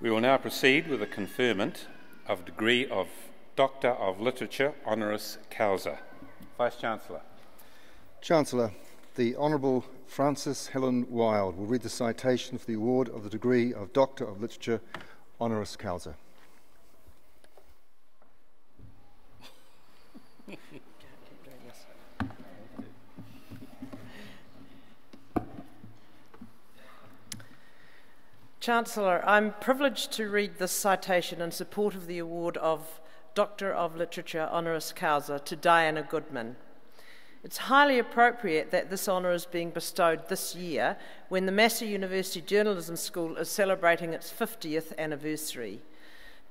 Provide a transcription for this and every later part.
We will now proceed with the conferment of degree of Doctor of Literature honoris causa. Vice-Chancellor. Chancellor, the Honourable Frances Helen Wilde will read the citation for the award of the degree of Doctor of Literature honoris causa. Chancellor, I'm privileged to read this citation in support of the award of Doctor of Literature honoris causa to Diana Goodman. It's highly appropriate that this honour is being bestowed this year when the Massey University Journalism School is celebrating its 50th anniversary.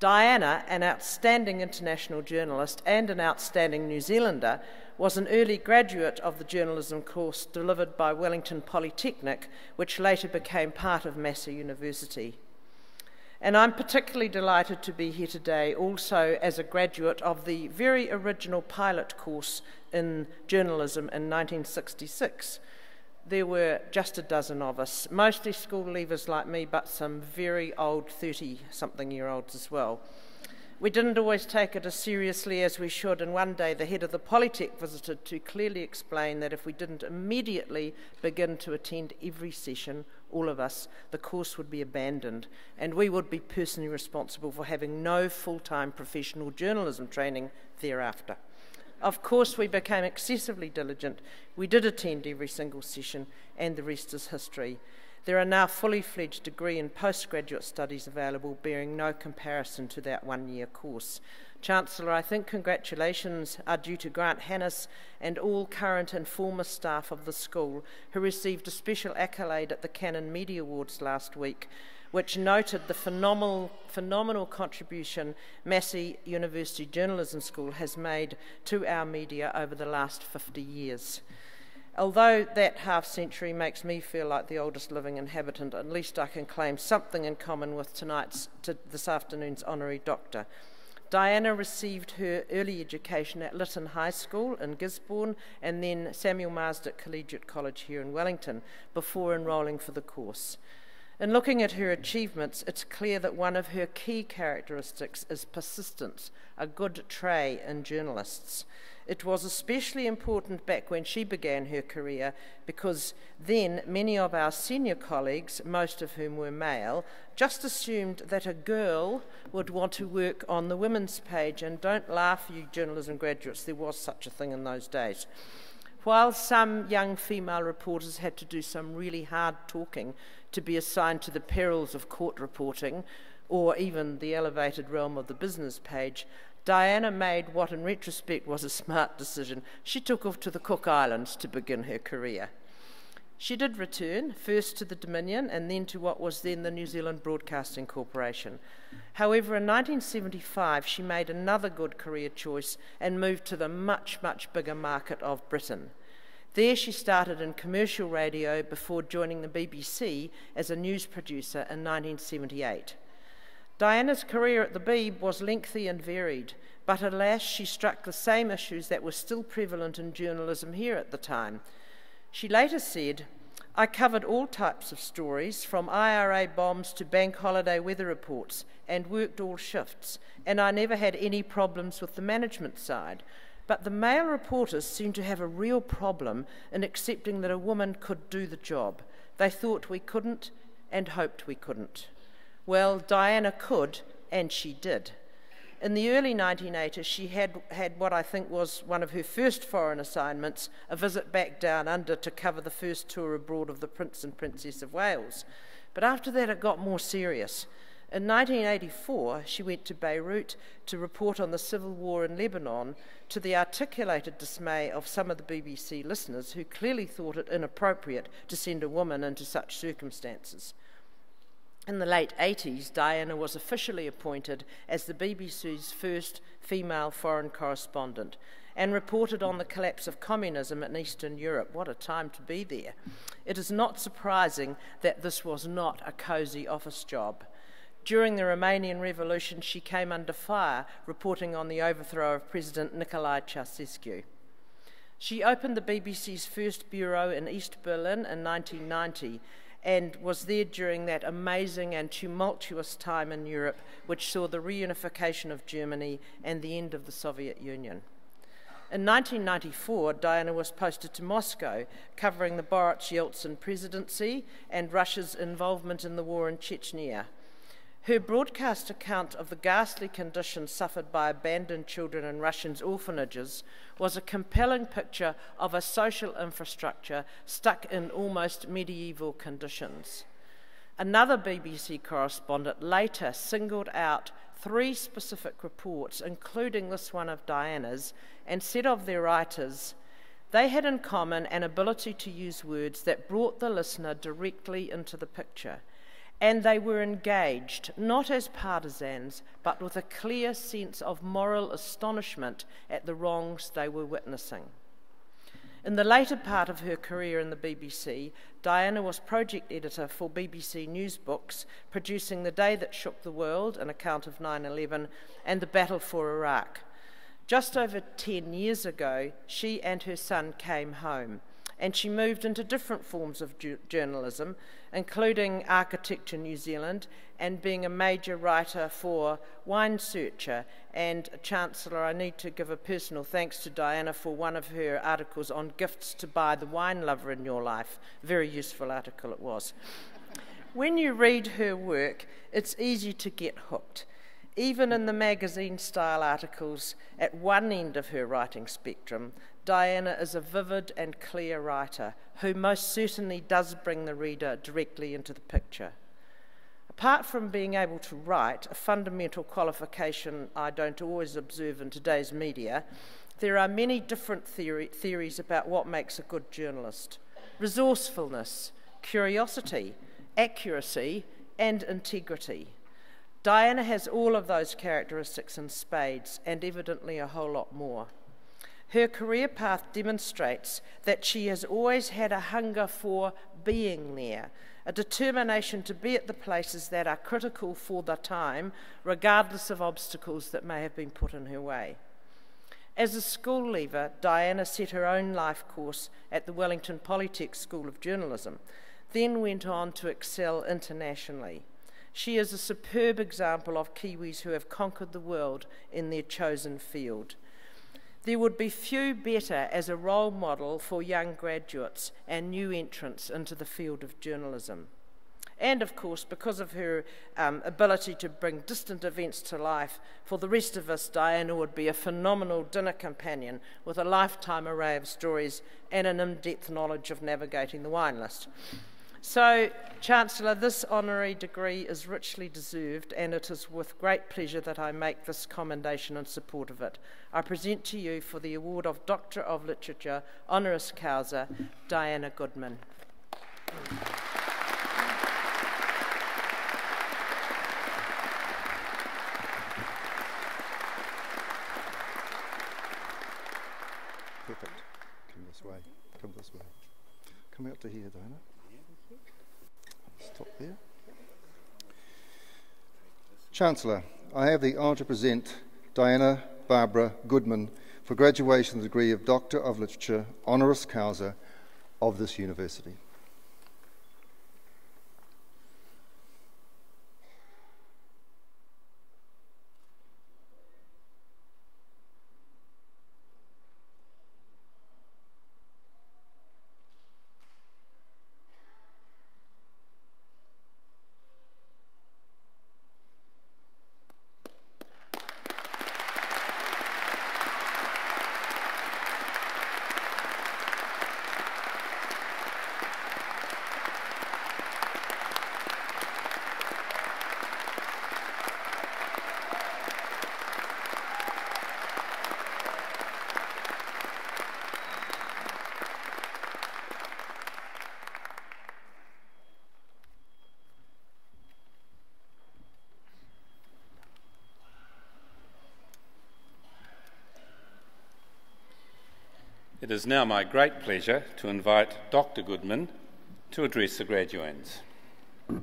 Diana, an outstanding international journalist and an outstanding New Zealander, was an early graduate of the journalism course delivered by Wellington Polytechnic, which later became part of Massey University. And I'm particularly delighted to be here today also as a graduate of the very original pilot course in journalism in 1966. There were just a dozen of us, mostly school leavers like me, but some very old 30-something-year-olds as well. We didn't always take it as seriously as we should, and one day the head of the Polytech visited to clearly explain that if we didn't immediately begin to attend every session, all of us, the course would be abandoned, and we would be personally responsible for having no full-time professional journalism training thereafter. Of course, we became excessively diligent. We did attend every single session, and the rest is history. There are now fully fledged degree and postgraduate studies available, bearing no comparison to that one-year course. Chancellor, I think congratulations are due to Grant Hannis and all current and former staff of the school who received a special accolade at the Canon Media Awards last week, which noted the phenomenal contribution Massey University Journalism School has made to our media over the last 50 years. Although that half-century makes me feel like the oldest living inhabitant, at least I can claim something in common with this afternoon's honorary doctor. Diana received her early education at Lytton High School in Gisborne and then Samuel Marsden Collegiate College here in Wellington before enrolling for the course. In looking at her achievements, it's clear that one of her key characteristics is persistence, a good trait in journalists. It was especially important back when she began her career because then many of our senior colleagues, most of whom were male, just assumed that a girl would want to work on the women's page, and don't laugh, you journalism graduates, there was such a thing in those days. While some young female reporters had to do some really hard talking to be assigned to the perils of court reporting or even the elevated realm of the business page, Diana made what in retrospect was a smart decision. She took off to the Cook Islands to begin her career. She did return, first to the Dominion and then to what was then the New Zealand Broadcasting Corporation. However, in 1975, she made another good career choice and moved to the much, much bigger market of Britain. There she started in commercial radio before joining the BBC as a news producer in 1978. Diana's career at the Beeb was lengthy and varied, but alas, she struck the same issues that were still prevalent in journalism here at the time. She later said, "I covered all types of stories, from IRA bombs to bank holiday weather reports, and worked all shifts, and I never had any problems with the management side. But the male reporters seemed to have a real problem in accepting that a woman could do the job. They thought we couldn't and hoped we couldn't." Well, Diana could, and she did. In the early 1980s, she had what I think was one of her first foreign assignments, a visit back down under to cover the first tour abroad of the Prince and Princess of Wales. But after that, it got more serious. In 1984, she went to Beirut to report on the civil war in Lebanon, to the articulated dismay of some of the BBC listeners who clearly thought it inappropriate to send a woman into such circumstances. In the late 80s, Diana was officially appointed as the BBC's first female foreign correspondent and reported on the collapse of communism in Eastern Europe. What a time to be there. It is not surprising that this was not a cosy office job. During the Romanian Revolution, she came under fire, reporting on the overthrow of President Nicolae Ceausescu. She opened the BBC's first bureau in East Berlin in 1990 and was there during that amazing and tumultuous time in Europe, which saw the reunification of Germany and the end of the Soviet Union. In 1994, Diana was posted to Moscow, covering the Boris Yeltsin presidency and Russia's involvement in the war in Chechnya. Her broadcast account of the ghastly conditions suffered by abandoned children in Russian orphanages was a compelling picture of a social infrastructure stuck in almost medieval conditions. Another BBC correspondent later singled out 3 specific reports, including this one of Diana's, and said of their writers, they had in common an ability to use words that brought the listener directly into the picture, and they were engaged, not as partisans, but with a clear sense of moral astonishment at the wrongs they were witnessing. In the later part of her career in the BBC, Diana was project editor for BBC News Books, producing The Day That Shook the World, an account of 9/11, and The Battle for Iraq. Just over 10 years ago, she and her son came home, and she moved into different forms of journalism, including Architecture New Zealand and being a major writer for Wine Searcher. And Chancellor, I need to give a personal thanks to Diana for one of her articles on gifts to buy the wine lover in your life. Very useful article it was. When you read her work, it's easy to get hooked. Even in the magazine-style articles at one end of her writing spectrum, Diana is a vivid and clear writer who most certainly does bring the reader directly into the picture. Apart from being able to write, a fundamental qualification I don't always observe in today's media, there are many different theories about what makes a good journalist. Resourcefulness, curiosity, accuracy, and integrity. Diana has all of those characteristics in spades, and evidently a whole lot more. Her career path demonstrates that she has always had a hunger for being there, a determination to be at the places that are critical for the time, regardless of obstacles that may have been put in her way. As a school leaver, Diana set her own life course at the Wellington Polytech School of Journalism, then went on to excel internationally. She is a superb example of Kiwis who have conquered the world in their chosen field. There would be few better as a role model for young graduates and new entrants into the field of journalism. And of course, because of her ability to bring distant events to life, for the rest of us, Diana would be a phenomenal dinner companion with a lifetime array of stories and an in-depth knowledge of navigating the wine list. So, Chancellor, this honorary degree is richly deserved, and it is with great pleasure that I make this commendation in support of it. I present to you for the award of Doctor of Literature, honoris causa, Diana Goodman. Perfect. Come this way. Come this way. Come out to here, Diana. Stop there. Chancellor, I have the honour to present Diana Barbara Goodman for graduation of the degree of Doctor of Literature, honoris causa of this university. It is now my great pleasure to invite Dr. Goodman to address the graduands. Well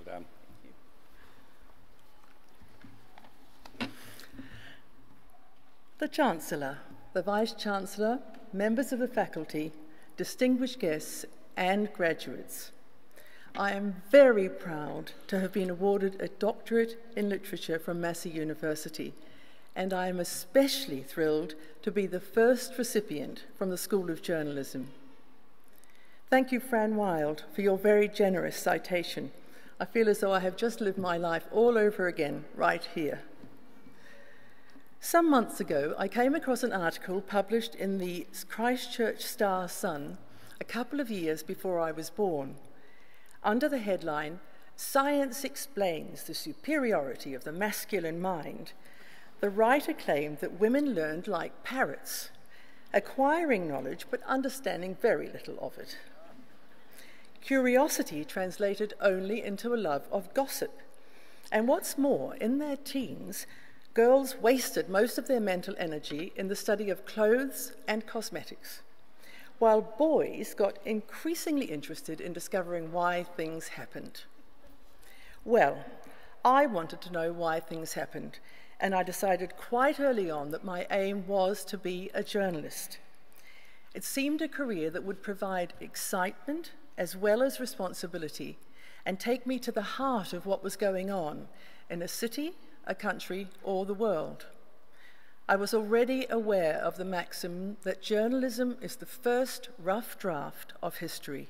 done. The Chancellor, the Vice-Chancellor, members of the faculty, distinguished guests, and graduates. I am very proud to have been awarded a Doctorate in Literature from Massey University, and I am especially thrilled to be the first recipient from the School of Journalism. Thank you, Fran Wilde, for your very generous citation. I feel as though I have just lived my life all over again, right here. Some months ago, I came across an article published in the Christchurch Star-Sun a couple of years before I was born. Under the headline, "Science Explains the Superiority of the Masculine Mind," the writer claimed that women learned like parrots, acquiring knowledge but understanding very little of it. Curiosity translated only into a love of gossip. And what's more, in their teens, girls wasted most of their mental energy in the study of clothes and cosmetics, while boys got increasingly interested in discovering why things happened. Well, I wanted to know why things happened, and I decided quite early on that my aim was to be a journalist. It seemed a career that would provide excitement as well as responsibility and take me to the heart of what was going on in a city, a country, or the world. I was already aware of the maxim that journalism is the first rough draft of history.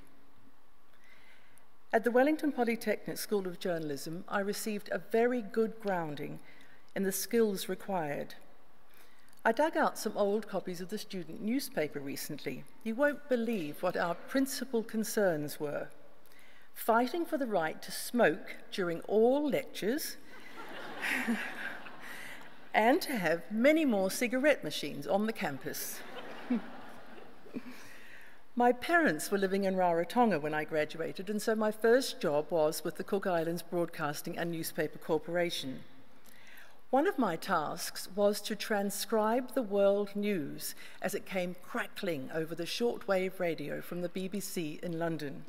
At the Wellington Polytechnic School of Journalism, I received a very good grounding in the skills required. I dug out some old copies of the student newspaper recently. You won't believe what our principal concerns were. Fighting for the right to smoke during all lectures and to have many more cigarette machines on the campus. My parents were living in Rarotonga when I graduated, and so my first job was with the Cook Islands Broadcasting and Newspaper Corporation. One of my tasks was to transcribe the world news as it came crackling over the shortwave radio from the BBC in London.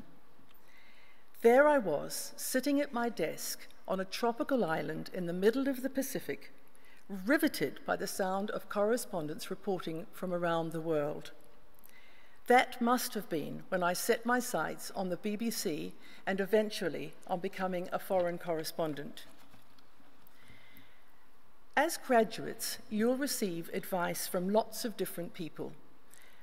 There I was, sitting at my desk on a tropical island in the middle of the Pacific, riveted by the sound of correspondents reporting from around the world. That must have been when I set my sights on the BBC and eventually on becoming a foreign correspondent. As graduates, you'll receive advice from lots of different people,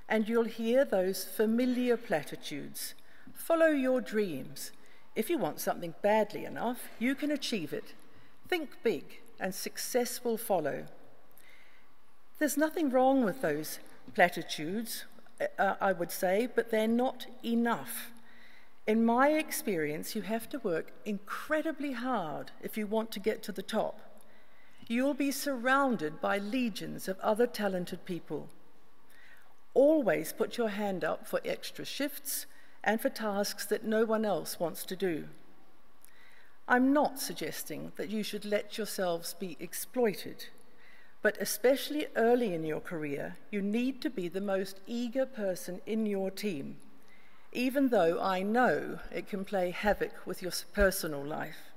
and you'll hear those familiar platitudes. Follow your dreams. If you want something badly enough, you can achieve it. Think big, and success will follow. There's nothing wrong with those platitudes, I would say, but they're not enough. In my experience, you have to work incredibly hard if you want to get to the top. You'll be surrounded by legions of other talented people. Always put your hand up for extra shifts and for tasks that no one else wants to do. I'm not suggesting that you should let yourselves be exploited, but especially early in your career, you need to be the most eager person in your team, even though I know it can play havoc with your personal life.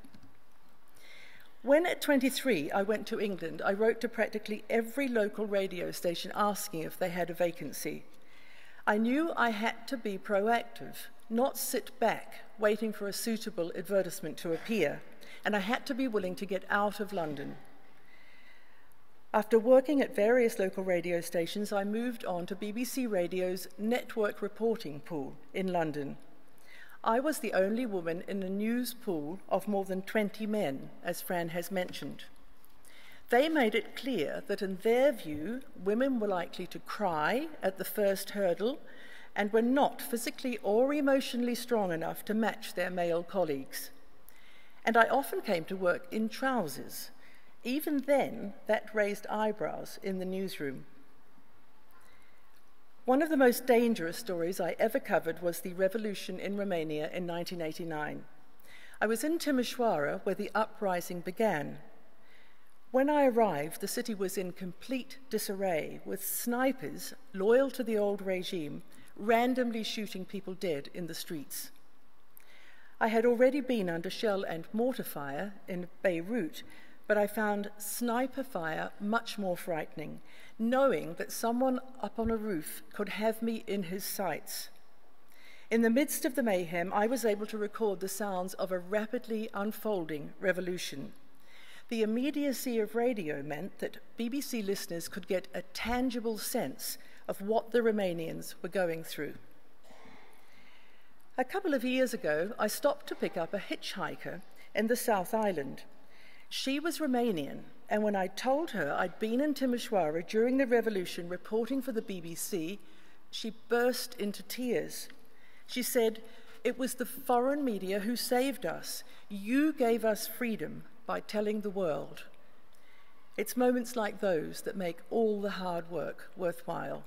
When at 23 I went to England, I wrote to practically every local radio station asking if they had a vacancy. I knew I had to be proactive, not sit back waiting for a suitable advertisement to appear, and I had to be willing to get out of London. After working at various local radio stations, I moved on to BBC Radio's network reporting pool in London. I was the only woman in a news pool of more than 20 men, as Fran has mentioned. They made it clear that in their view, women were likely to cry at the first hurdle and were not physically or emotionally strong enough to match their male colleagues. And I often came to work in trousers. Even then, that raised eyebrows in the newsroom. One of the most dangerous stories I ever covered was the revolution in Romania in 1989. I was in Timișoara, where the uprising began. When I arrived, the city was in complete disarray, with snipers, loyal to the old regime, randomly shooting people dead in the streets. I had already been under shell and mortar fire in Beirut, but I found sniper fire much more frightening, knowing that someone up on a roof could have me in his sights. In the midst of the mayhem, I was able to record the sounds of a rapidly unfolding revolution. The immediacy of radio meant that BBC listeners could get a tangible sense of what the Romanians were going through. A couple of years ago, I stopped to pick up a hitchhiker in the South Island. She was Romanian, and when I told her I'd been in Timișoara during the revolution reporting for the BBC, she burst into tears. She said, "It was the foreign media who saved us. You gave us freedom by telling the world." It's moments like those that make all the hard work worthwhile.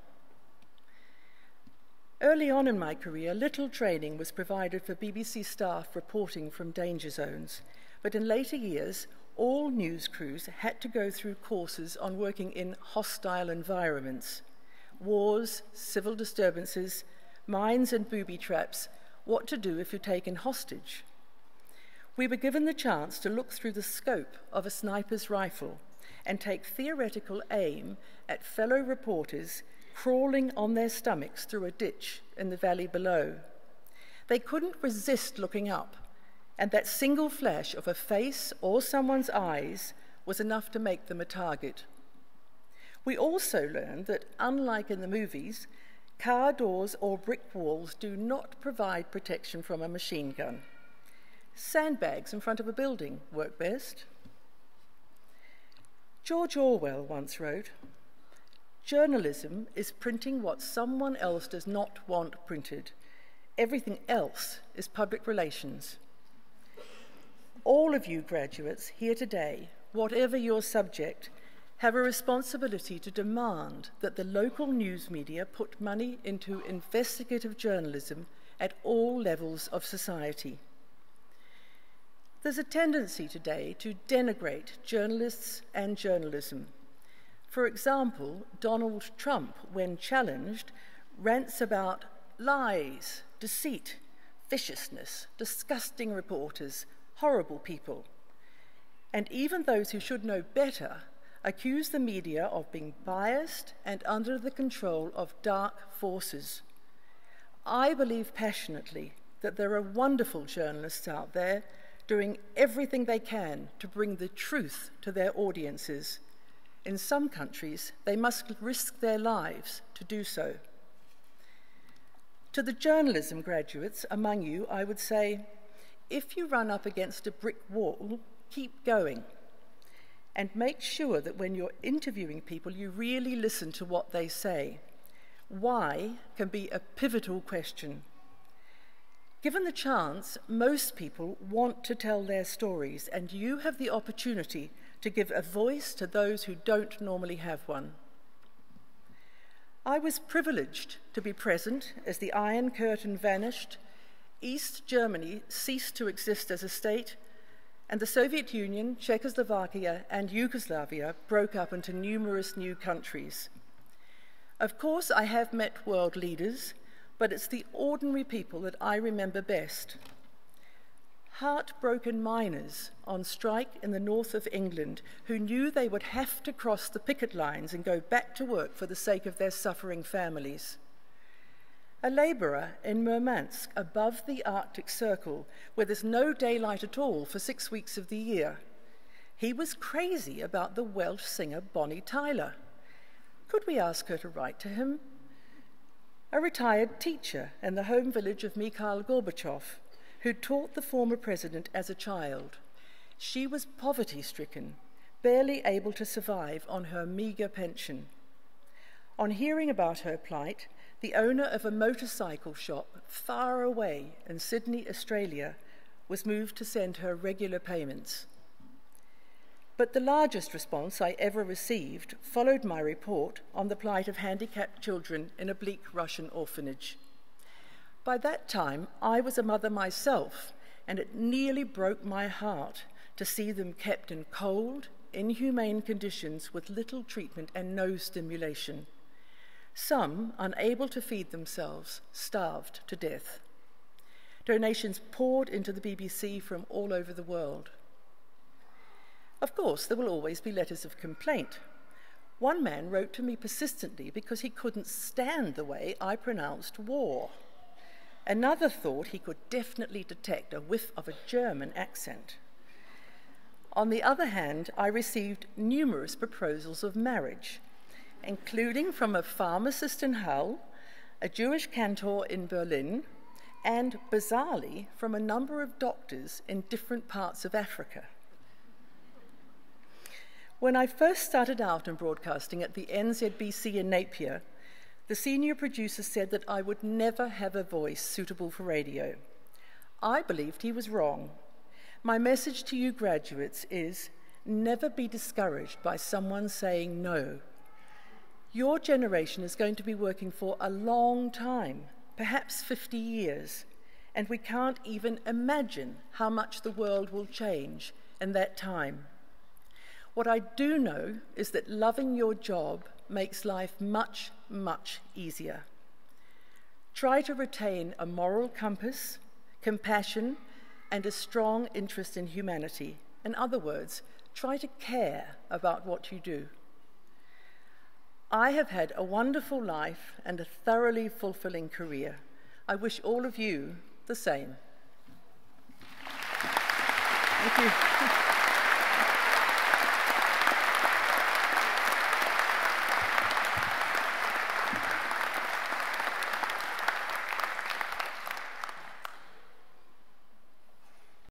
Early on in my career, little training was provided for BBC staff reporting from danger zones, but in later years, all news crews had to go through courses on working in hostile environments: wars, civil disturbances, mines and booby traps, what to do if you're taken hostage. We were given the chance to look through the scope of a sniper's rifle and take theoretical aim at fellow reporters crawling on their stomachs through a ditch in the valley below. They couldn't resist looking up, and that single flash of a face or someone's eyes was enough to make them a target. We also learned that, unlike in the movies, car doors or brick walls do not provide protection from a machine gun. Sandbags in front of a building work best. George Orwell once wrote, "Journalism is printing what someone else does not want printed. Everything else is public relations." All of you graduates here today, whatever your subject, have a responsibility to demand that the local news media put money into investigative journalism at all levels of society. There's a tendency today to denigrate journalists and journalism. For example, Donald Trump, when challenged, rants about lies, deceit, viciousness, disgusting reporters, horrible people. And even those who should know better accuse the media of being biased and under the control of dark forces. I believe passionately that there are wonderful journalists out there doing everything they can to bring the truth to their audiences. In some countries, they must risk their lives to do so. To the journalism graduates among you, I would say, if you run up against a brick wall, keep going. And make sure that when you're interviewing people, you really listen to what they say. Why can be a pivotal question. Given the chance, most people want to tell their stories, and you have the opportunity to give a voice to those who don't normally have one. I was privileged to be present as the Iron Curtain vanished, East Germany ceased to exist as a state, and the Soviet Union, Czechoslovakia, and Yugoslavia broke up into numerous new countries. Of course, I have met world leaders, but it's the ordinary people that I remember best. Heartbroken miners on strike in the north of England who knew they would have to cross the picket lines and go back to work for the sake of their suffering families. A labourer in Murmansk above the Arctic Circle where there's no daylight at all for 6 weeks of the year. He was crazy about the Welsh singer Bonnie Tyler. Could we ask her to write to him? A retired teacher in the home village of Mikhail Gorbachev, who taught the former president as a child. She was poverty-stricken, barely able to survive on her meagre pension. On hearing about her plight, the owner of a motorcycle shop far away in Sydney, Australia, was moved to send her regular payments. But the largest response I ever received followed my report on the plight of handicapped children in a bleak Russian orphanage. By that time, I was a mother myself, and it nearly broke my heart to see them kept in cold, inhumane conditions with little treatment and no stimulation. Some, unable to feed themselves, starved to death. Donations poured into the BBC from all over the world. Of course, there will always be letters of complaint. One man wrote to me persistently because he couldn't stand the way I pronounced war. Another thought he could definitely detect a whiff of a German accent. On the other hand, I received numerous proposals of marriage, including from a pharmacist in Hull, a Jewish cantor in Berlin, and, bizarrely, from a number of doctors in different parts of Africa. When I first started out in broadcasting at the NZBC in Napier, the senior producer said that I would never have a voice suitable for radio. I believed he was wrong. My message to you graduates is, never be discouraged by someone saying no. Your generation is going to be working for a long time, perhaps 50 years, and we can't even imagine how much the world will change in that time. What I do know is that loving your job makes life much, much easier. Try to retain a moral compass, compassion, and a strong interest in humanity. In other words, try to care about what you do. I have had a wonderful life and a thoroughly fulfilling career. I wish all of you the same. Thank you.